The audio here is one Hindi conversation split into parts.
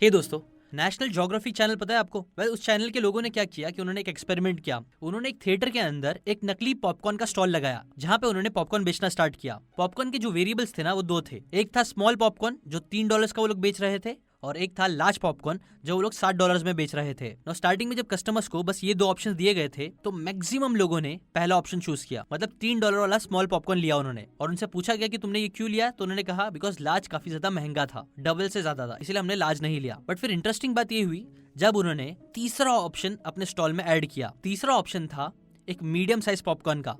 हे दोस्तों, नेशनल ज्योग्राफी चैनल पता है आपको? उस चैनल के लोगों ने क्या किया कि उन्होंने एक एक्सपेरिमेंट किया। उन्होंने एक थिएटर के अंदर एक नकली पॉपकॉर्न का स्टॉल लगाया, जहां पे उन्होंने पॉपकॉर्न बेचना स्टार्ट किया। पॉपकॉर्न के जो वेरिएबल्स थे ना, वो दो थे। एक था स्मॉल पॉपकॉर्न जो $3 का वो लोग बेच रहे थे, और एक था लार्ज पॉपकॉर्न जो वो लोग $60 में बेच रहे थे। ना स्टार्टिंग में जब कस्टमर्स को बस ये दो ऑप्शन दिए गए थे, तो मैक्सिमम लोगों ने पहला ऑप्शन चूज किया, मतलब $3 वाला स्मॉल पॉपकॉर्न लिया उन्होंने। और उनसे पूछा गया कि तुमने ये क्यों लिया, तो उन्होंने कहा बिकॉज लार्ज काफी ज्यादा महंगा था, डबल से ज्यादा था, इसलिए हमने लार्ज नहीं लिया। बट फिर इंटरेस्टिंग बात ये हुई जब उन्होंने तीसरा ऑप्शन अपने स्टॉल में ऐड किया। तीसरा ऑप्शन था एक मीडियम साइज पॉपकॉर्न का,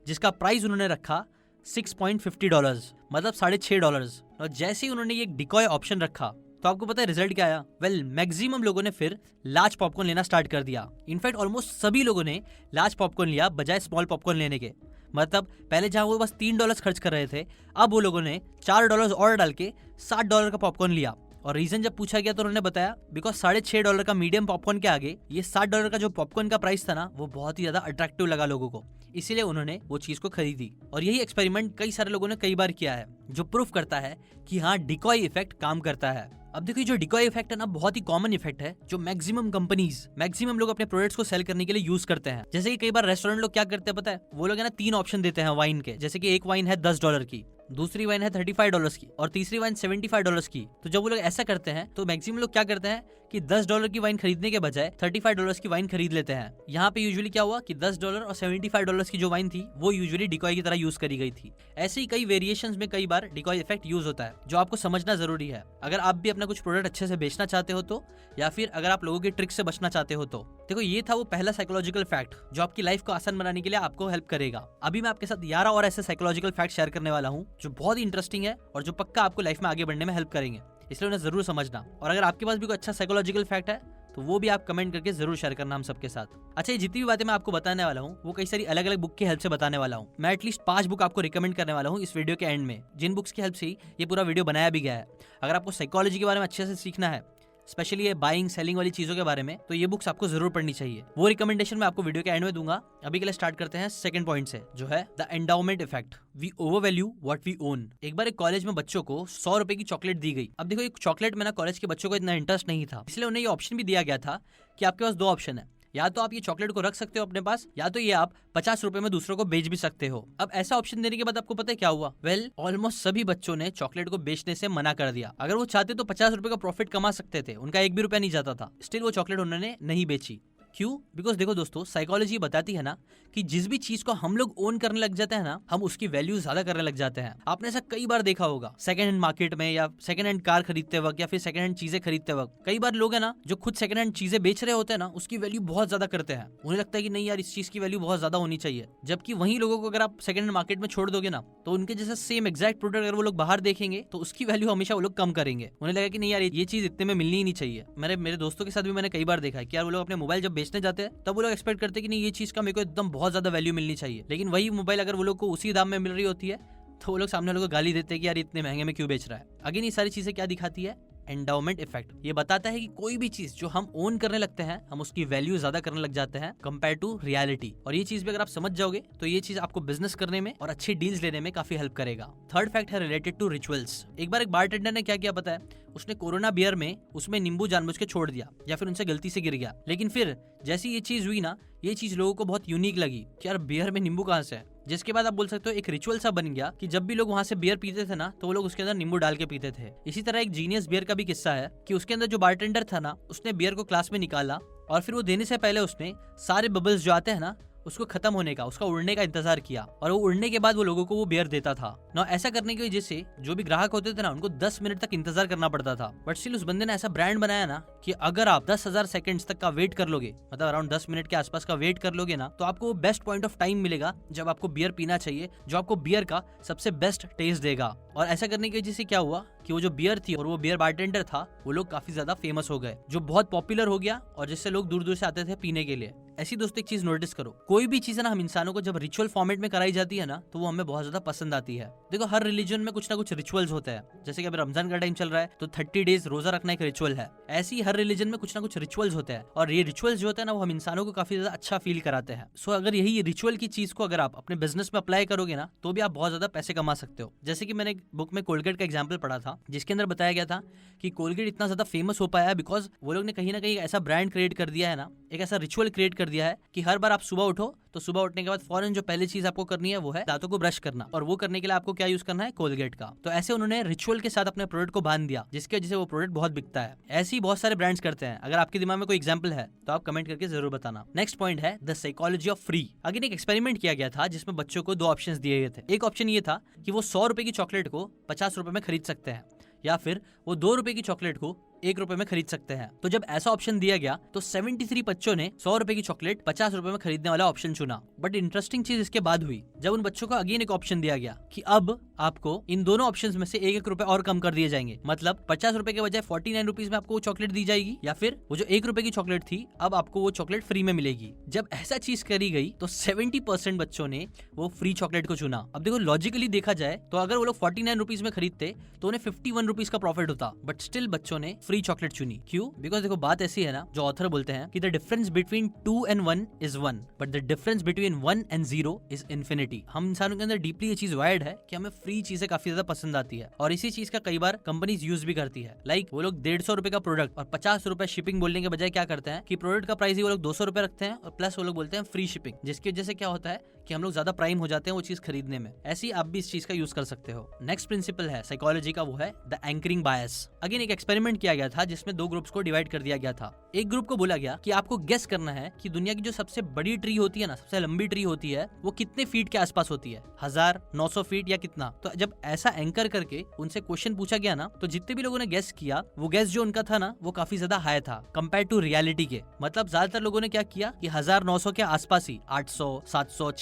जिसका प्राइस उन्होंने रखा $6.50, मतलब $6.5। और जैसे ही उन्होंने ये डिकॉय ऑप्शन रखा, तो आपको पता है रिजल्ट क्या आया? मैक्सिमम लोगों ने फिर लार्ज पॉपकॉर्न लेना स्टार्ट कर दिया। इनफैक्ट ऑलमोस्ट सभी लोगों ने लार्ज पॉपकॉर्न लिया बजाय स्मॉल पॉपकॉर्न लेने के। मतलब पहले जहां वो बस $3 खर्च कर रहे थे, अब वो लोगों ने $4 और डाल के $60 का पॉपकॉर्न लिया। और रीजन जब पूछा गया तो उन्होंने बताया बिकॉज $6.5 का मीडियम पॉपकॉर्न के आगे ये $60 का जो पॉपकॉर्न का प्राइस था ना, वो बहुत ही ज्यादा अट्रैक्टिव लगा लोगों को, इसीलिए उन्होंने वो चीज को खरीदी। और यही एक्सपेरिमेंट कई सारे लोगों ने कई बार किया है, जो प्रूफ करता है कि हाँ, डिकॉय इफेक्ट काम करता है। अब देखो, जो डिकॉय इफेक्ट है ना, बहुत ही कॉमन इफेक्ट है जो मैक्सिमम लोग अपने प्रोडक्ट्स को सेल करने के लिए यूज करते हैं। जैसे कि कई बार रेस्टोरेंट लोग क्या करते हैं पता है? वो लोग है ना 3 ऑप्शन देते हैं वाइन के। जैसे कि एक वाइन है $10 की, दूसरी वाइन है $35 की, और तीसरी वाइन $75 की। तो जब वो लोग ऐसा करते हैं तो मैक्सिमम लोग क्या करते हैं कि $10 की वाइन खरीदने के बजाय $35 की वाइन खरीद लेते हैं। यहाँ पे यूजुअली क्या हुआ कि $10 और $75 की जो वाइन थी, वो यूजुअली डिकॉय की तरह यूज करी गई थी। ऐसे ही कई वेरिएशंस में कई बार डिकॉय इफेक्ट यूज होता है, जो आपको समझना जरूरी है अगर आप भी अपना कुछ प्रोडक्ट अच्छे से बेचना चाहते हो तो, या फिर अगर आप लोगों के ट्रिक से बचना चाहते हो तो। देखो, ये था वो पहला साइकोलॉजिकल फैक्ट जो आपकी लाइफ को आसान बनाने के लिए आपको हेल्प करेगा। अभी मैं आपके साथ 11 और ऐसे साइकोलॉजिकल फैक्ट शेयर करने वाला हूँ जो बहुत ही इंटरेस्टिंग है और जो पक्का आपको लाइफ में आगे बढ़ने में हेल्प करेंगे, इसलिए उन्हें जरूर समझना। और अगर आपके पास भी कोई अच्छा साइकोलॉजिकल फैक्ट है तो वो भी आप कमेंट करके जरूर शेयर करना हम सबके साथ। अच्छा, ये जितनी भी बातें मैं आपको बताने वाला हूँ, वो कई सारी अलग अलग बुक की हेल्प से बताने वाला हूँ। मैं एटलीस्ट 5 बुक आपको रिकमेंड करने वाला हूँ इस वीडियो के एंड में, जिन बुक्स की हेल्प से ये पूरा वीडियो बनाया भी गया है। अगर आपको साइकोलॉजी के बारे में अच्छे से सीखना है, स्पेशली ये बाइंग सेलिंग वाली चीजों के बारे में, तो ये बुक्स आपको जरूर पढ़नी चाहिए। वो रिकमेंडेशन मैं आपको वीडियो के एंड में दूंगा। अभी के लिए स्टार्ट करते हैं सेकंड पॉइंट से, जो है the endowment effect. We overvalue what we own. एक बार एक कॉलेज में बच्चों को ₹100 की चॉकलेट दी गई। अब देखो, एक चॉकलेट में ना कॉलेज के बच्चों को इतना इंटरेस्ट नहीं था, इसलिए उन्हें ये ऑप्शन भी दिया गया था कि आपके पास 2 ऑप्शन है, या तो आप ये चॉकलेट को रख सकते हो अपने पास, या तो ये आप ₹50 में दूसरों को बेच भी सकते हो। अब ऐसा ऑप्शन देने के बाद आपको पता है क्या हुआ? ऑलमोस्ट सभी बच्चों ने चॉकलेट को बेचने से मना कर दिया। अगर वो चाहते तो ₹50 का प्रॉफिट कमा सकते थे, उनका एक भी रुपया नहीं जाता था। स्टिल वो चॉकलेट उन्होंने नहीं बेची। क्यों? बिकॉज देखो दोस्तों, साइकोलॉजी बताती है ना कि जिस भी चीज को हम लोग ओन करने लग जाते हैं ना, हम उसकी वैल्यू ज्यादा करने लग जाते हैं। आपने ऐसा कई बार देखा होगा सेकंड हैंड मार्केट में, या सेकंड हैंड कार खरीदते वक्त, या फिर सेकंड हैंड चीजें खरीदते वक्त। कई बार लोग है ना जो खुद सेकंड हैंड चीजें बेच रहे होते हैं ना, उसकी वैल्यू बहुत ज्यादा करते हैं। उन्हें लगता है कि नहीं यार, इस चीज की वैल्यू बहुत ज्यादा होनी चाहिए। जबकि वही लोगों को अगर आप सेकंड हैंड मार्केट में छोड़ दोगे ना, तो उनके जैसा सेम एग्जैक्ट प्रोडक्ट अगर वो लोग बाहर देखेंगे तो उसकी वैल्यू हमेशा वो लोग कम करेंगे। उन्हें लगा कि नहीं यार, ये चीज इतने में मिलनी ही नहीं चाहिए। मेरे दोस्तों के साथ भी मैंने कई बार देखा है कि यार वो लोग अपने मोबाइल जब बेचने जाते हैं, तब वो लोग एक्सपेक्ट करते हैं कि नहीं, ये चीज का मेरे को एकदम बहुत ज्यादा वैल्यू मिलनी चाहिए। लेकिन वही मोबाइल अगर वो लोग को उसी दाम में मिल रही होती है, तो वो लोग सामने वालों को गाली देते हैं कि यार इतने महंगे में क्यों बेच रहा है। अगेन, ये सारी चीजें क्या दिखाती है? Endowment effect. ये बताता है कि कोई भी चीज जो हम ओन करने लगते हैं, हम उसकी वैल्यू ज्यादा करने लग जाते हैं कंपेयर टू रियलिटी। और ये चीज भी अगर आप समझ जाओगे तो ये चीज आपको बिजनेस करने में और अच्छी डील्स लेने में काफी हेल्प करेगा। थर्ड फैक्ट है रिलेटेड टू रिचुअल्स। एक बार एक बारटेंडर ने क्या किया पता है? उसने कोरोना बियर में उसमें नींबू जानबूझ के छोड़ दिया, या फिर उनसे गलती से गिर गया। लेकिन फिर जैसी ये चीज हुई ना, ये चीज लोगों को बहुत यूनिक लगी कि यार बियर में नींबू कहाँ से है। जिसके बाद आप बोल सकते हो एक रिचुअल सा बन गया कि जब भी लोग वहां से बियर पीते थे ना, तो वो लोग उसके अंदर नींबू डाल के पीते थे। इसी तरह एक जीनियस बियर का भी किस्सा है कि उसके अंदर जो बारटेंडर था ना, उसने बियर को क्लास में निकाला, और फिर वो देने से पहले उसने सारे बबल्स जो आते हैं ना, उसको खत्म होने का, उसका उड़ने का इंतजार किया, और वो उड़ने के बाद वो लोगों को वो बियर देता था ना। ऐसा करने की वजह से जो भी ग्राहक होते थे ना, उनको 10 मिनट तक इंतजार करना पड़ता था। बट स्टिल उस बंदे ने ऐसा ब्रांड बनाया ना कि अगर आप 10,000 सेकंड्स तक का वेट कर लोगे, मतलब अराउंड 10 मिनट के आसपास का वेट कर लोगे ना, तो आपको वो बेस्ट पॉइंट ऑफ टाइम मिलेगा जब आपको बियर पीना चाहिए, जो आपको बियर का सबसे बेस्ट टेस्ट देगा। और ऐसा करने की वजह से क्या हुआ कि वो जो बियर थी और वो बियर बारटेंडर था, वो लोग काफी ज्यादा फेमस हो गए, जो बहुत पॉपुलर हो गया, और जिससे लोग दूर दूर से आते थे पीने के लिए। ऐसी दोस्तों एक चीज नोटिस करो, कोई भी चीज है ना हम इंसानों को जब रिचुअल फॉर्मेट में कराई जाती है ना तो वो हमें बहुत ज्यादा पसंद आती है। देखो हर रिलीजन में कुछ ना कुछ रिचुअल्स होते हैं, जैसे कि अभी रमजान का टाइम चल रहा है तो 30 डेज रोजा रखना एक रिचुअल है। ऐसी हर रिलीजन में कुछ ना कुछ रिचुअल्स होते हैं और ये रिचुअल्स जो होते हैं ना वो हम इंसानों को काफी ज्यादा अच्छा फील कराते हैं। सो अगर यही रिचुअल की चीज को अगर आप अपने बिजनेस में अप्लाई करोगे ना तो भी आप बहुत ज्यादा पैसे कमा सकते हो। जैसे कि मैंने एक बुक में कोलगेट का एग्जाम्पल पढ़ा था जिसके अंदर बताया गया था कि कोलगेट इतना ज्यादा फेमस हो पाया है बिकॉज वो लोग ने कहीं ना कहीं ऐसा ब्रांड क्रिएट कर दिया है ना, एक ऐसा रिचुअल क्रिएट कर दिया है कि हर बार आप सुबह उठो तो सुबह उठने के बाद फौरन जो पहली चीज आपको करनी है वो है दांतों को ब्रश करना, और वो करने के लिए आपको क्या यूज करना है, कोलगेट का। तो ऐसे उन्होंने रिचुअल के साथ अपने प्रोडक्ट को बांध दिया जिसकी वजह से वो प्रोडक्ट बहुत बिकता है। ऐसे ही बहुत सारे ब्रांड्स करते हैं। अगर आपके दिमाग में कोई एग्जांपल है तो आप कमेंट करके जरूर बताना। नेक्स्ट पॉइंट है the psychology of free. Again एक एक्सपेरिमेंट किया गया था जिसमें बच्चों को 2 ऑप्शंस दिए गए थे। एक ऑप्शन ये था कि वो 100 रुपए की चॉकलेट को 50 रुपए में खरीद सकते हैं या फिर वो 2 रुपए की चॉकलेट को 1 रुपए में खरीद सकते हैं। तो जब ऐसा ऑप्शन दिया गया तो 73 बच्चों ने 100 रुपए की चॉकलेट 50 रुपए में खरीदने वाला ऑप्शन चुना। बट इंटरेस्टिंग चीज इसके बाद हुई जब उन बच्चों को अगेन एक ऑप्शन दिया गया कि अब आपको इन दोनों ऑप्शंस में से 1 रुपए और कम कर दिए जाएंगे, मतलब 50 रुपए के बजाय 49 रुपीज में आपको वो चॉकलेट दी जाएगी या फिर वो जो 1 रुपए की चॉकलेट थी अब आपको वो चॉकलेट फ्री में मिलेगी। जब ऐसा चीज करी गई तो 70% बच्चों ने वो फ्री चॉकलेट को चुना। अब देखो लॉजिकली देखा जाए तो अगर वो लोग 49 रुपीज में खरीदते तो उन्हें 51 रुपीज का प्रॉफिट होता, बट स्टिल बच्चों ने फ्री चॉकलेट चुनी। क्यों? बिकॉज देखो बात ऐसी है ना, जो ऑथर बोलते हैं कि the difference between 2 and 1 is 1 but the difference between 1 and 0 is infinity। हम इंसानों के अंदर डीपली ये चीज वायर्ड है कि हमें फ्री चीजें काफी ज्यादा पसंद आती है और इसी चीज का कई बार कंपनीज यूज भी करती है। लाइक वो लोग 150 रुपए का प्रोडक्ट और 50 रुपए शिपिंग बोलने के बजाय क्या करते हैं कि प्रोडक्ट का प्राइस ही वो लोग 200 रुपए रखते हैं और प्लस वो लोग बोलते हैं फ्री शिपिंग, जिसकी वजह से क्या होता है कि हम लोग ज्यादा प्राइम हो जाते हैं वो चीज खरीदने में। ऐसे ही आप भी इस चीज का यूज कर सकते हो। नेक्स्ट प्रिंसिपल है साइकोलॉजी का, वो है द एंकरिंग बायस। अगेन एक एक्सपेरिमेंट किया गया था जिसमें 2 ग्रुप्स को डिवाइड कर दिया गया था। एक ग्रुप को बोला गया कि आपको गेस करना है कि दुनिया की जो सबसे बड़ी ट्री होती है ना, सबसे लंबी ट्री होती है, वो कितने फीट के आसपास होती है, 1000, 900 फीट या कितना। तो जब ऐसा एंकर करके उनसे क्वेश्चन पूछा गया ना तो जितने भी लोगों ने गेस किया वो गेस जो उनका था ना वो काफी ज्यादा हाई था कंपेयर टू रियलिटी के। मतलब ज्यादातर लोगों ने क्या किया कि 1000-900 के आसपास ही 800, 700,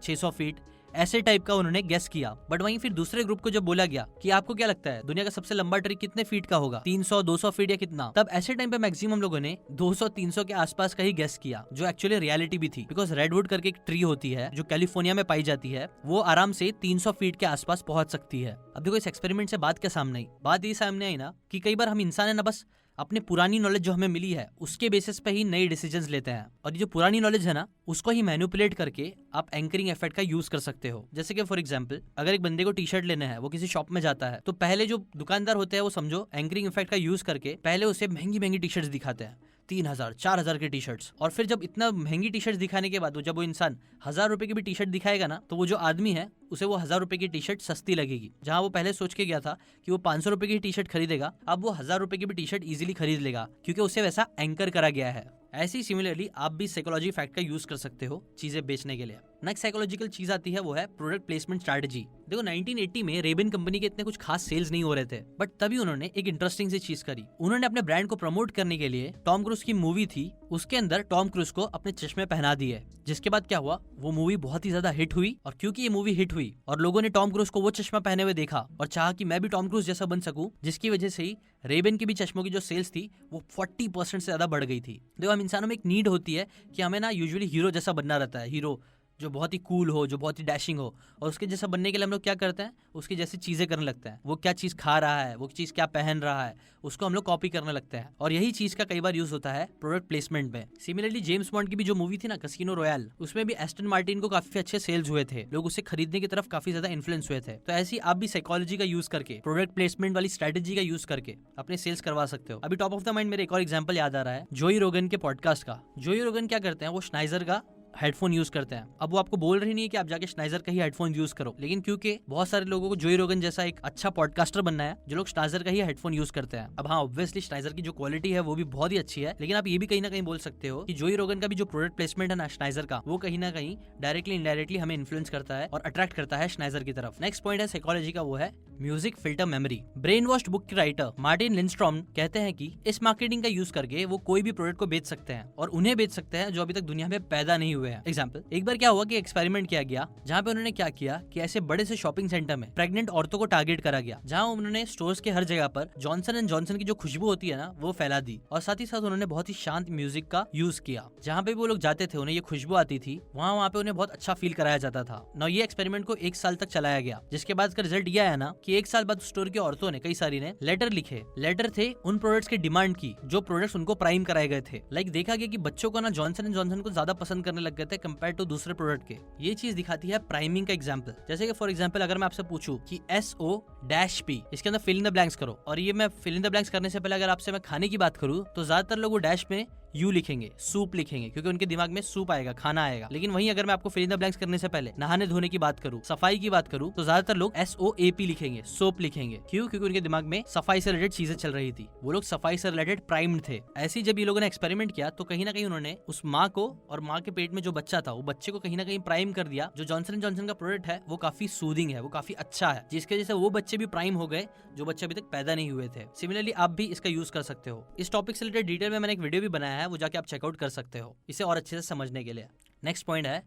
600 फीट ऐसे टाइप का उन्होंने गेस किया। बट वहीं फिर दूसरे ग्रुप को जब बोला गया कि आपको क्या लगता है दुनिया का सबसे लंबा ट्री कितने फीट का होगा, 300, 200 फीट या कितना, तब ऐसे टाइम पे मैक्सिमम लोगों ने 200-300 के आसपास का ही गेस किया, जो एक्चुअली रियलिटी भी थी। बिकॉज रेडवुड करके एक ट्री होती है जो कैलिफोर्निया में पाई जाती है, वो आराम से 300 फीट के आसपास पहुंच सकती है। अब देखो इस एक्सपेरिमेंट से बात क्या सामने आई, बात ये सामने आई ना कि कई बार हम इंसान है ना बस अपने पुरानी नॉलेज जो हमें मिली है उसके बेसिस पे ही नए डिसीजंस लेते हैं और ये जो पुरानी नॉलेज है ना उसको ही मैनिपुलेट करके आप एंकरिंग इफेक्ट का यूज कर सकते हो। जैसे कि फॉर एग्जांपल अगर एक बंदे को टी शर्ट लेना है, वो किसी शॉप में जाता है तो पहले जो दुकानदार होते हैं वो समझो एंकरिंग इफेक्ट का यूज करके पहले उसे महंगी महंगी टी शर्ट्स दिखाते हैं, 3000, 4000 के टी शर्ट्स, और फिर जब इतना महंगी टी शर्ट्स दिखाने के बाद जब वो इंसान 1000 रुपए की भी टी शर्ट दिखाएगा ना तो वो जो आदमी है उसे वो 1000 रुपए की टी शर्ट सस्ती लगेगी। जहां वो पहले सोच के गया था कि वो 500 रुपए की टी शर्ट खरीदेगा, अब वो 1000 रुपए की भी टी शर्ट इजीली खरीद लेगा क्योंकि उसे वैसा एंकर करा गया है। ऐसी सिमिलरली आप भी साइकोलॉजी फैक्ट का यूज कर सकते हो चीजें बेचने के लिए। नेक्स्ट साइकोलॉजिकल चीज आती है वो है प्रोडक्ट प्लेसमेंट स्ट्रेटजी। देखो 1980 में रेबन कंपनी के इतने कुछ खास सेल्स नहीं हो रहे थे, बट तभी उन्होंने एक इंटरेस्टिंग सी चीज करी। उन्होंने अपने ब्रांड को प्रमोट करने के लिए टॉम क्रूज की मूवी थी उसके अंदर टॉम क्रूज को अपने चश्मे पहना दिए, जिसके बाद क्या हुआ वो मूवी बहुत ही ज्यादा हिट हुई। और क्योंकि ये मूवी हिट हुई और लोगों ने टॉम क्रूज को वो चश्मा पहने हुए देखा और चाहा कि मैं भी टॉम क्रूज जैसा बन सकूं, जिसकी वजह से ही रेबन के भी चश्मों की जो सेल्स थी वो 40% से ज्यादा बढ़ गई थी। देखो हम इंसानों में एक नीड होती है कि हमें ना यूजुअली हीरो जैसा बनना रहता है, हीरो जो बहुत ही कूल हो, जो बहुत ही डैशिंग हो, और उसके जैसा बनने के लिए हम लोग क्या करते हैं, उसकी जैसी चीजें करने लगते हैं। वो क्या चीज खा रहा है, वो चीज क्या पहन रहा है, उसको हम लोग कॉपी करने लगते हैं। और यही चीज का कई बार यूज होता है प्रोडक्ट प्लेसमेंट में। सिमिलरली जेम्स बॉन्ड की भी जो मूवी थी ना कैसीनो रॉयल, उसमें भी एस्टन मार्टिन को काफी अच्छे सेल्स हुए थे, लोग उसे खरीदने की तरफ काफी ज्यादा इन्फ्लुएंस हुए थे। तो ऐसी आप भी साइकोलॉजी का यूज करके, प्रोडक्ट प्लेसमेंट वाली स्ट्रेटेजी का यूज करके अपने सेल्स करवा सकते हो। अभी टॉप ऑफ द माइंड मेरे एक और एग्जाम्पल याद आ रहा है जोई रोगन के पॉडकास्ट का। जोई रोगन क्या करते हैं, वो श्नाइजर का हेडफोन यूज करते हैं। अब वो आपको बोल रही नहीं है कि आप जाके श्नाइजर का ही हेडफोन यूज करो, लेकिन क्योंकि बहुत सारे लोगों को जोई रोगन जैसा एक अच्छा पॉडकास्टर बनना है, जो लोग श्नाइजर का ही हेडफोन यूज करते हैं। अब हाँ ऑब्वियसली श्नाइजर की जो क्वालिटी है वो भी बहुत ही अच्छी है, लेकिन आप ये भी कहीं ना कहीं बोल सकते हो कि जोई रोगन का भी जो प्रोडक्ट प्लेसमेंट है ना श्नाइजर का, वो कहीं ना कहीं डायरेक्टली इनडायरेक्टली हमें इन्फ्लुएंस करता है और अट्रैक्ट करता है श्नाइजर की तरफ। नेक्स्ट पॉइंट है साइकोलॉजी का, वो है music filter memory. Brain washed book के राइटर मार्टिन लिंडस्ट्रॉम कहते हैं कि इस मार्केटिंग का यूज करके वो कोई भी प्रोडक्ट को बेच सकते हैं और उन्हें बेच सकते हैं जो अभी तक दुनिया में पैदा नहीं हुए हैं। एग्जाम्पल, एक बार क्या हुआ कि एक्सपेरिमेंट किया गया जहाँ पे उन्होंने क्या किया कि ऐसे बड़े से शॉपिंग सेंटर में प्रेग्नेंट औरतों को टारगेट करा गया, जहाँ उन्होंने स्टोर्स के हर जगह पर जॉनसन एंड जॉनसन की जो खुशबू होती है ना वो फैला दी, और साथ ही साथ उन्होंने बहुत ही शांत म्यूजिक का यूज किया। जहाँ पे वो लोग जाते थे उन्हें ये खुशबू आती थी, वहाँ पे उन्हें बहुत अच्छा फील कराया जाता था। ना ये एक्सपेरिमेंट को 1 साल तक चलाया गया, जिसके बाद इसका रिजल्ट ये आया ना कि 1 साल बाद स्टोर की औरतों ने, कई सारी ने लेटर लिखे। लेटर थे उन प्रोडक्ट्स की डिमांड की जो प्रोडक्ट्स उनको प्राइम कराए गए थे। लाइक देखा गया कि बच्चों को ना जॉनसन एंड जॉनसन को ज्यादा पसंद करने लग गए थे कंपेयर टू दूसरे प्रोडक्ट के। ये चीज दिखाती है प्राइमिंग का एग्जाम्पल। जैसे कि फॉर एग्जाम्पल अगर मैं आपसे पूछूं कि SO-P इसके अंदर फिल इन द ब्लैंक्स करो, और ये मैं फिल इन द ब्लैंक्स करने से पहले अगर आपसे मैं खाने की बात करूं तो ज्यादातर लोग वो डैश में यू लिखेंगे, सूप लिखेंगे, क्योंकि उनके दिमाग में सूप आएगा, खाना आएगा। लेकिन वहीं अगर मैं आपको फिल इन द ब्लैंक्स करने से पहले नहाने धोने की बात करूं, सफाई की बात करूं, तो ज्यादातर लोग SOAP लिखेंगे, सोप लिखेंगे। क्यों? क्योंकि उनके दिमाग में सफाई से रिलेटेड चीजें चल रही थी, वो लोग सफाई से रिलेटेड प्राइम्ड थे। ऐसे जब ये लोगों ने एक्सपेरिमेंट किया तो कहीं ना कहीं उन्होंने उस माँ को और माँ के पेट में जो बच्चा था वो बच्चे को कहीं ना कहीं प्राइम कर दिया। जो जॉनसन एंड जॉनसन का प्रोडक्ट है वो काफी सूदिंग है, वो काफी अच्छा है, जिसकी वजह से वो बच्चे भी प्राइम हो गए जो बच्चे अभी तक पैदा नहीं हुए थे। सिमिलरली आप भी इसका यूज कर सकते हो। इस टॉपिक से रिलेटेड डिटेल में मैंने एक वीडियो भी बनाया है, वो जाके आप चेकआउट कर सकते हो इसे और अच्छे से समझने के लिए। नेक्स्ट पॉइंट है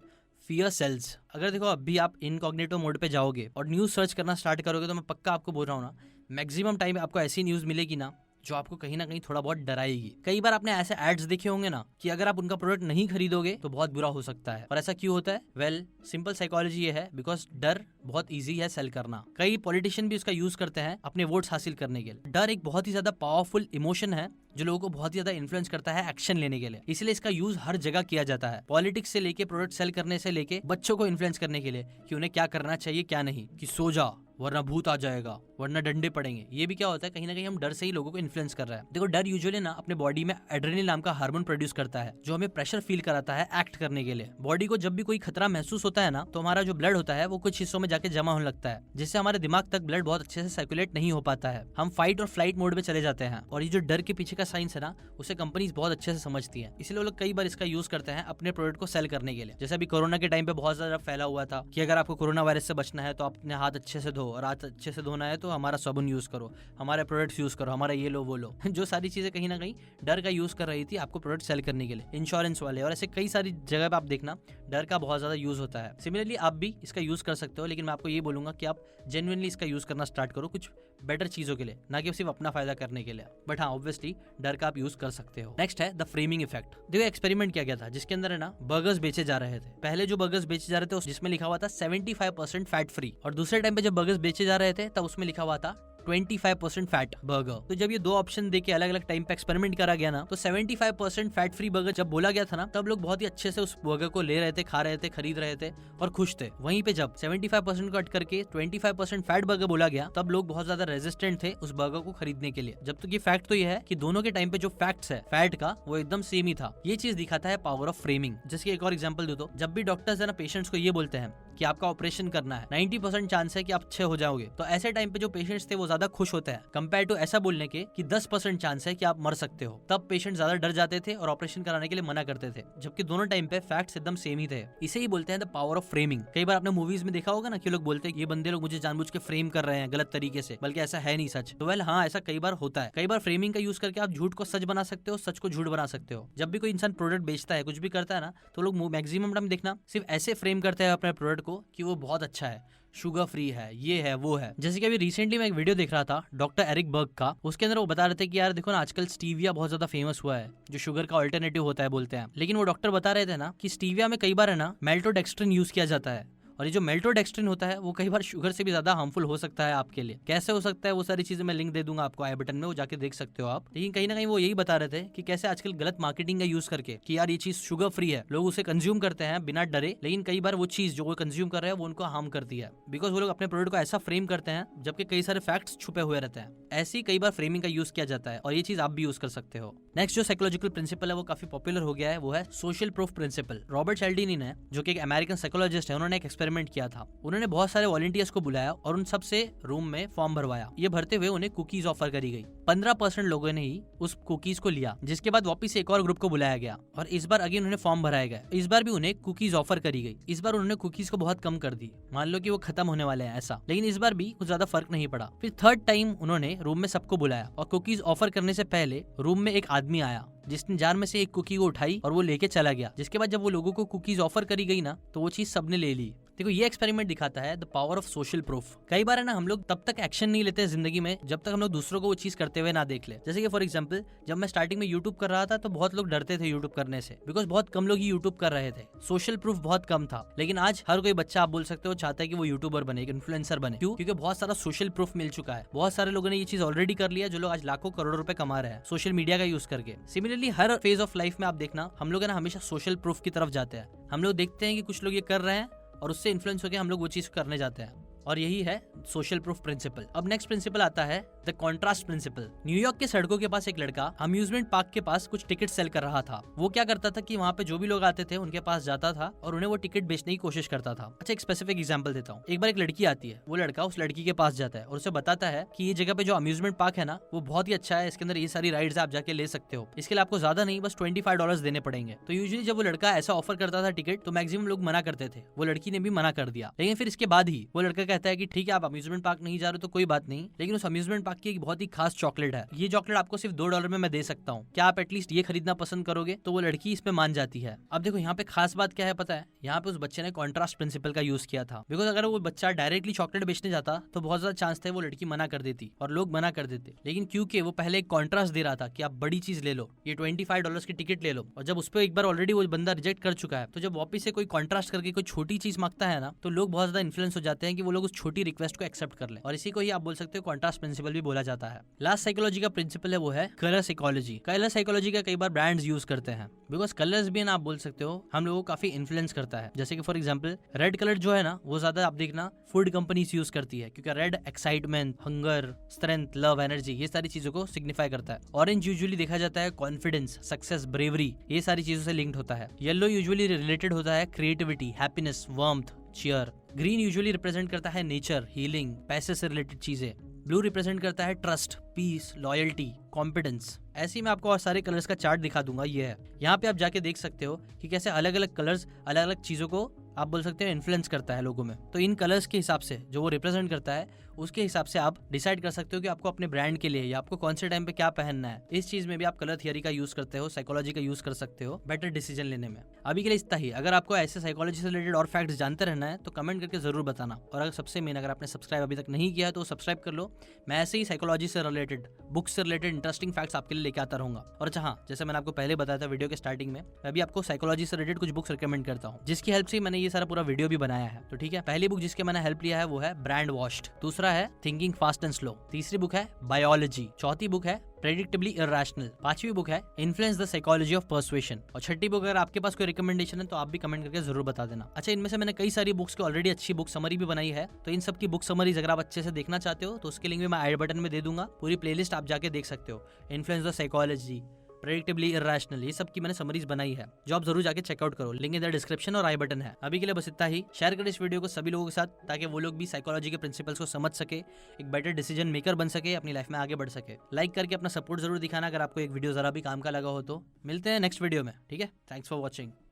फियर सेल्स। अगर देखो अभी आप इनकॉग्निटो मोड पे जाओगे और न्यूज सर्च करना स्टार्ट करोगे तो मैं पक्का आपको बोल रहा हूँ ना, मैक्सिमम टाइम आपको ऐसी न्यूज मिलेगी ना जो आपको कहीं ना कहीं थोड़ा बहुत डराएगी। कई बार आपने ऐसे एड्स देखे होंगे ना कि अगर आप उनका प्रोडक्ट नहीं खरीदोगे तो बहुत बुरा हो सकता है। और ऐसा क्यों होता है? वेल, सिंपल साइकोलॉजी ये है, बिकॉज डर बहुत इजी है सेल करना। कई पॉलिटिशियन भी उसका यूज करते हैं अपने वोट्स हासिल करने के लिए। डर एक बहुत ही ज्यादा पावरफुल इमोशन है जो लोगों को बहुत ही ज्यादा इन्फ्लुएंस करता है एक्शन लेने के लिए। इसलिए इसका यूज हर जगह किया जाता है, पॉलिटिक्स से लेके प्रोडक्ट सेल करने से लेके बच्चों को इन्फ्लुएंस करने के लिए कि उन्हें क्या करना चाहिए क्या नहीं, कि सो जा वरना भूत आ जाएगा, वरना डंडे पड़ेंगे। ये भी क्या होता है, कहीं ना कहीं हम डर से ही लोगों को इन्फ्लुएंस कर रहे हैं। देखो डर यूजुअली ना अपने बॉडी में एड्रेनलिन नाम का हार्मोन प्रोड्यूस करता है जो हमें प्रेशर फील कराता है एक्ट करने के लिए। बॉडी को जब भी कोई खतरा महसूस होता है ना तो हमारा जो ब्लड होता है वो कुछ हिस्सों में जाके जमा होने लगता है, जिससे हमारे दिमाग तक ब्लड बहुत अच्छे से सर्कुलेट नहीं हो पाता है। हम फाइट और फ्लाइट मोड में चले जाते हैं, और ये जो डर के पीछे का साइंस है ना उसे कंपनीज बहुत अच्छे से समझती है। इसलिए वो लोग कई बार इसका यूज करते हैं अपने प्रोडक्ट को सेल करने के लिए। जैसे अभी कोरोना के टाइम पे बहुत ज्यादा फैला हुआ था कि अगर आपको कोरोना वायरस से बचना है तो अपने हाथ अच्छे से धो, और हाथ अच्छे से धोना है तो हमारा साबुन यूज करो, हमारे प्रोडक्ट्स यूज करो, हमारा ये लो वो लो। जो सारी चीजें कहीं ना कहीं डर का यूज कर रही थी आपको प्रोडक्ट सेल करने के लिए। इंश्योरेंस वाले और ऐसे कई सारी जगह पे आप देखना डर का बहुत ज्यादा यूज होता है। सिमिलरली आप भी इसका यूज कर सकते हो, लेकिन मैं आपको ये बोलूंगा कि आप जेन्युइनली इसका यूज करना स्टार्ट करो कुछ बेटर चीजों के लिए, ना कि सिर्फ अपना फायदा करने के लिए। बट हाँ, ऑब्वियसली डर का आप यूज कर सकते हो। नेक्स्ट है द फ्रेमिंग इफेक्ट। देखो एक्सपेरिमेंट किया गया था जिसके अंदर है ना बर्गर्स बेचे जा रहे थे। पहले जो बर्गर्स बेचे जा रहे थे जिसमें लिखा हुआ था 75% फैट फ्री, और दूसरे टाइम पे जब बर्गर्स बेचे जा रहे थे तब उसमें लिखा हुआ था 25% फैट बर्गर। तो जब ये दो ऑप्शन देके अलग अलग टाइम पे एक्सपेरिमेंट करा गया ना तो 75% फैट फ्री बर्गर जब बोला गया था ना तब लोग बहुत ही अच्छे से उस बर्गर को ले रहे थे, खा रहे थे, खरीद रहे थे और खुश थे। वहीं पे जब 75% कट करके 25% फैट बर्गर बोला गया तब लोग बहुत ज्यादा रेजिस्टेंट थे उस बर्गर को खरीदने के लिए। जब तक ये फैक्ट तो ये है कि दोनों के टाइम पे जो फैक्ट्स है फैट का वो एकदम सेम ही था। ये चीज दिखाता है पावर ऑफ फ्रेमिंग। जिसकी एक और एग्जांपल दो तो जब भी डॉक्टर्स है ना पेशेंट्स को ये बोलते हैं कि आपका ऑपरेशन करना है, 90% चांस है कि आप अच्छे हो जाओगे, तो ऐसे टाइम पे जो पेशेंट्स थे वो ज्यादा खुश होते हैं कंपेयर टू ऐसा बोलने के कि 10% चांस है कि आप मर सकते हो। तब पेशेंट ज्यादा डर जाते थे और ऑपरेशन कराने के लिए मना करते थे, जबकि दोनों टाइम पे फैक्ट्स एकदम सेम ही थे। इसे ही बोलते हैं द पावर ऑफ फ्रेमिंग। कई बार आपने मूवीज में देखा होगा ना कि लोग बोलते हैं कि ये बंदे लोग मुझे जानबूझ के फ्रेम कर रहे हैं गलत तरीके से, बल्कि ऐसा है नहीं सच। तो वेल हाँ, ऐसा कई बार होता है। कई बार फ्रेमिंग का यूज करके आप झूठ को सच बना सकते हो, सच को झूठ बना सकते हो। जब भी कोई इंसान प्रोडक्ट बेचता है, कुछ भी करता है ना, तो लोग मैक्सिमम टाइम देखना सिर्फ ऐसे फ्रेम करते हैं अपने प्रोडक्ट को कि वो बहुत अच्छा है, शुगर फ्री है, ये है वो है। जैसे कि अभी रिसेंटली मैं एक वीडियो देख रहा था डॉक्टर एरिक बर्ग का, उसके अंदर वो बता रहे थे कि यार देखो ना आजकल स्टीविया बहुत ज्यादा फेमस हुआ है, जो शुगर का अल्टरनेटिव होता है बोलते हैं। लेकिन वो डॉक्टर बता रहे थे ना कि स्टीविया में कई बार है ना मेल्टोडेक्स्ट्रिन यूज किया जाता है, और ये जो मेल्टोडेक्स्ट्रिन होता है वो कई बार शुगर से भी ज्यादा हार्मफुल हो सकता है आपके लिए। कैसे हो सकता है वो सारी चीजें मैं लिंक दे दूंगा आपको आई बटन में, वो जाके देख सकते हो आप। लेकिन कहीं ना कहीं वो यही बता रहे थे कि कैसे आजकल गलत मार्केटिंग का यूज करके कि यार ये चीज शुगर फ्री है, लोग उसे कंज्यूम करते हैं बिना डरे, लेकिन कई बार वो चीज जो वो कंज्यूम कर रहे हैं वो उनको हार्म करती है, बिकॉज वो लोग अपने प्रोडक्ट को ऐसा फ्रेम करते हैं जबकि कई सारे फैक्ट्स छुपे हुए रहते हैं। ऐसी कई बार फ्रेमिंग का यूज किया जाता है और ये चीज आप भी यूज कर सकते हो। नेक्स्ट जो साइकोलॉजिकल प्रिंसिपल है वो काफी पॉपुलर हो गया है, वो है सोशल प्रूफ प्रिंसिपल। रॉबर्ट चैल्डिनी ने, जो कि एक अमेरिकन साइकोलॉजिस्ट है, उन्होंने एक एक्सपेरिमेंट एक्सपेरिमेंट किया था। उन्होंने बहुत सारे वॉलंटियर्स को बुलाया और उन सब से रूम में फॉर्म भरवाया। ये भरते हुए उन्हें कुकीज ऑफर करी गई। 15% लोगों ने ही उस कुकीज को लिया, जिसके बाद वापस एक और ग्रुप को बुलाया गया और इस बार अगेन उन्हें फॉर्म भराया गया। इस बार भी उन्हें कुकीज ऑफर करी गई। इस बार उन्होंने कुकीज को बहुत कम कर दी, मान लो कि वो खत्म होने वाले हैं ऐसा, लेकिन इस बार भी कुछ ज्यादा फर्क नहीं पड़ा। फिर थर्ड टाइम उन्होंने रूम में सबको बुलाया और कुकीज ऑफर करने से पहले रूम में एक आदमी आया जिसने जार में से एक कुकी को उठाई और वो लेके चला गया। जिसके बाद जब वो लोगों को कुकीज ऑफर करी गई ना, तो वो चीज सबने ले ली। देखो, ये एक्सपेरिमेंट दिखाता है the power of social proof. कई बार है ना, हम लोग तब तक एक्शन नहीं लेते जिंदगी में जब तक हम लोग दूसरों को वो चीज करते हुए ना देख ले। जैसे कि फॉर एग्जांपल, जब मैं स्टार्टिंग में यूट्यूब कर रहा था तो बहुत लोग डरते थे यूट्यूब करने से, बिकॉज बहुत कम लोग ही यूट्यूब कर रहे थे, सोशल प्रूफ बहुत कम था। लेकिन आज हर कोई बच्चा, आप बोल सकते हो, चाहता है कि वो यूट्यूबर बने, एक इन्फ्लुएंसर बने। क्यों? क्योंकि बहुत सारा सोशल प्रूफ मिल चुका है। बहुत सारे लोगों ने ये चीज ऑलरेडी कर लिया, जो लोग आज लाखों करोड़ों रुपए कमा रहे हैं सोशल मीडिया का यूज करके। Similarly her phase of life में आप देखना, हम लोग है ना हमेशा सोशल प्रूफ की तरफ जाते हैं। हम लोग देखते हैं कि कुछ लोग ये कर रहे हैं और उससे इन्फ्लुएंस होकर हम लोग वो चीज करने जाते हैं, और यही है सोशल प्रूफ प्रिंसिपल। अब नेक्स्ट प्रिंसिपल आता है द कॉन्ट्रास्ट प्रिंसिपल। न्यूयॉर्क के सड़कों के पास एक लड़का अम्यूजमेंट पार्क के पास कुछ टिकट सेल कर रहा था। वो क्या करता था कि वहाँ पे जो भी लोग आते थे उनके पास जाता था और उन्हें वो टिकट बेचने की कोशिश करता था। अच्छा, एक स्पेसिफिक एग्जांपल देता हूँ। एक बार एक लड़की आती है, वो लड़का उस लड़की के पास जाता है और उसे बताता है कि ये जगह पे जो अम्यूजमेंट पार्क है ना, वो बहुत ही अच्छा है, इसके अंदर ये सारी राइड्स आप जाके ले सकते हो, इसके लिए आपको ज्यादा नहीं, बस $25 देने पड़ेंगे। तो यूजुअली जब वो लड़का ऐसा ऑफर करता था टिकट, तो मैक्सिमम लोग मना करते थे। वो लड़की ने भी मना कर दिया, लेकिन फिर इसके बाद ही वो लड़का कहता है कि ठीक है, आप अम्यूजमेंट पार्क नहीं जा रहे तो कोई बात नहीं, लेकिन उस अम्यूजमेंट पार्क की एक बहुत ही खास चॉकलेट है, ये चॉकलेट आपको सिर्फ $2 में मैं दे सकता हूँ, क्या आप एटलीस्ट ये खरीदना पसंद करोगे? तो वो लड़की इसमें मान जाती है। अब देखो, यहाँ पे खास बात क्या है पता है? यहाँ पे उस बच्चे ने कॉन्ट्रास्ट प्रिंसिपल का यूज किया था। बिकॉज अगर वो बच्चा डायरेक्टली चॉकलेट बेचने जाता तो बहुत ज्यादा चांस थे वो लड़की मना कर देती और लोग मना कर देते। लेकिन क्योंकि वो पहले एक कॉन्ट्रास्ट दे रहा था कि आप बड़ी चीज ले लो, ये $25 की टिकट ले लो, और जब उस पर एक बार ऑलरेडी वो बंदा रिजेक्ट कर चुका है, तो जब वापस से कोई कॉन्ट्रास्ट करके कोई छोटी चीज मांगता है ना, तो लोग बहुत ज्यादा इन्फ्लुएंस हो जाते हैं कि वो लोग उस छोटी रिक्वेस्ट को एक्सेप्ट कर ले। और इसी को ही आप बोल सकते हो कॉन्ट्रास्ट प्रिंसिपल भी बोला जाता है। लास्ट साइकोलॉजी का प्रिंसिपल है वो है कलर साइकोलॉजी। कलर साइकोलॉजी का कई बार ब्रांड्स यूज करते हैं, बिकॉज कलर्स भी ना, आप बोल सकते हो, हम लोगों को काफी इन्फ्लुएंस करता है। जैसे कि फॉर एग्जांपल, रेड कलर जो है ना, वो ज्यादा आप देखना फूड कंपनीज यूज करती है, क्योंकि red excitement, hunger, strength, love, energy, ये सारी चीजों को सिग्निफाई करता है। ऑरेंज यूजुअली देखा जाता है कॉन्फिडेंस, सक्सेस, ब्रेवरी, ये सारी चीजों से लिंक्ड होता है। येलो यूजुअली रिलेटेड होता है creativity, happiness, warmth, cheer. Green usually represent करता है नेचर, हीलिंग, पैसे से रिलेटेड चीजें। ब्लू रिप्रेजेंट करता है ट्रस्ट, पीस, लॉयल्टी, कॉन्फिडेंस। ऐसे ही मैं आपको और सारे कलर्स का चार्ट दिखा दूंगा। ये है, यहाँ पे आप जाके देख सकते हो कि कैसे अलग अलग कलर्स अलग अलग चीजों को आप बोल सकते हो इन्फ्लुएंस करता है लोगों में। तो इन कलर्स के हिसाब से जो वो रिप्रेजेंट करता है, उसके हिसाब से आप डिसाइड कर सकते हो कि आपको अपने ब्रांड के लिए या आपको कौन से टाइम पे क्या पहनना है। इस चीज में भी आप कलर थियरी का यूज करते हो, साइकोलॉजी का यूज कर सकते हो बेटर डिसीजन लेने में। अभी के लिए इतना ही। अगर आपको ऐसे साइकोलॉजी से रिलेटेड और फैक्ट्स जानते रहना है तो कमेंट करके जरूर बताना। और अगर सबसे मेन, अगर आपने सब्सक्राइब अभी तक नहीं किया है तो सब्सक्राइब कर लो। मैं ऐसे ही साइकोलॉजी से रिलेटेड, बुक्स से रिलेटेड इंटरेस्टिंग फैक्ट्स आपके लिए लेके आता रहूंगा। और अच्छा हाँ, जैसे मैंने आपको पहले बताया था वीडियो के स्टार्टिंग में, मैं भी आपको साइकोलॉजी से रिलेटेड कुछ बुक्स रिकमेंड करता हूँ, जिसकी हेल्प से मैंने ये सारा पूरा वीडियो भी बनाया है। तो ठीक है, पहली बुक जिसके मैंने हेल्प लिया है वो है ब्रांड वॉश्ड, दूसरा है थिंकिंग फास्ट एंड स्लो, तीसरी बुक है बायोलॉजी, चौथी बुक है प्रेडिक्टेबली इरैशनल, पांचवी बुक है influence the psychology of persuasion, और छठी बुक अगर आपके पास कोई रिकमेंडेशन है तो आप भी कमेंट करके जरूर बता देना। अच्छा, इनमें से मैंने कई सारी बुक्स की ऑलरेडी अच्छी बुक समरी भी बनाई है, तो इन सब की बुक समरीज अगर आप अच्छे से देखना चाहते हो तो उसके लिंक भी मैं आई बटन में दे दूंगा। पूरी प्लेलिस्ट आप जाके देख सकते हो। Influence the psychology, predictably irrational, ये सब की मैंने समरीज बनाई है, जो आप जरूर जाके चेकआउट करो। लिंक इन द डिस्क्रिप्शन और आई बटन है। अभी के लिए बस इतना ही। शेयर करें इस वीडियो को सभी लोगों के साथ, ताकि वो लोग भी साइकोलॉजी के प्रिंसिपल्स को समझ सके, एक बेटर डिसीजन मेकर बन सके, अपनी लाइफ में आगे बढ़ सके। लाइक करके अपना सपोर्ट जरूर दिखाना अगर आपको एक वीडियो जरा भी काम का लगा हो तो। मिलते हैं नेक्स्ट वीडियो में, ठीक है? Thanks for watching.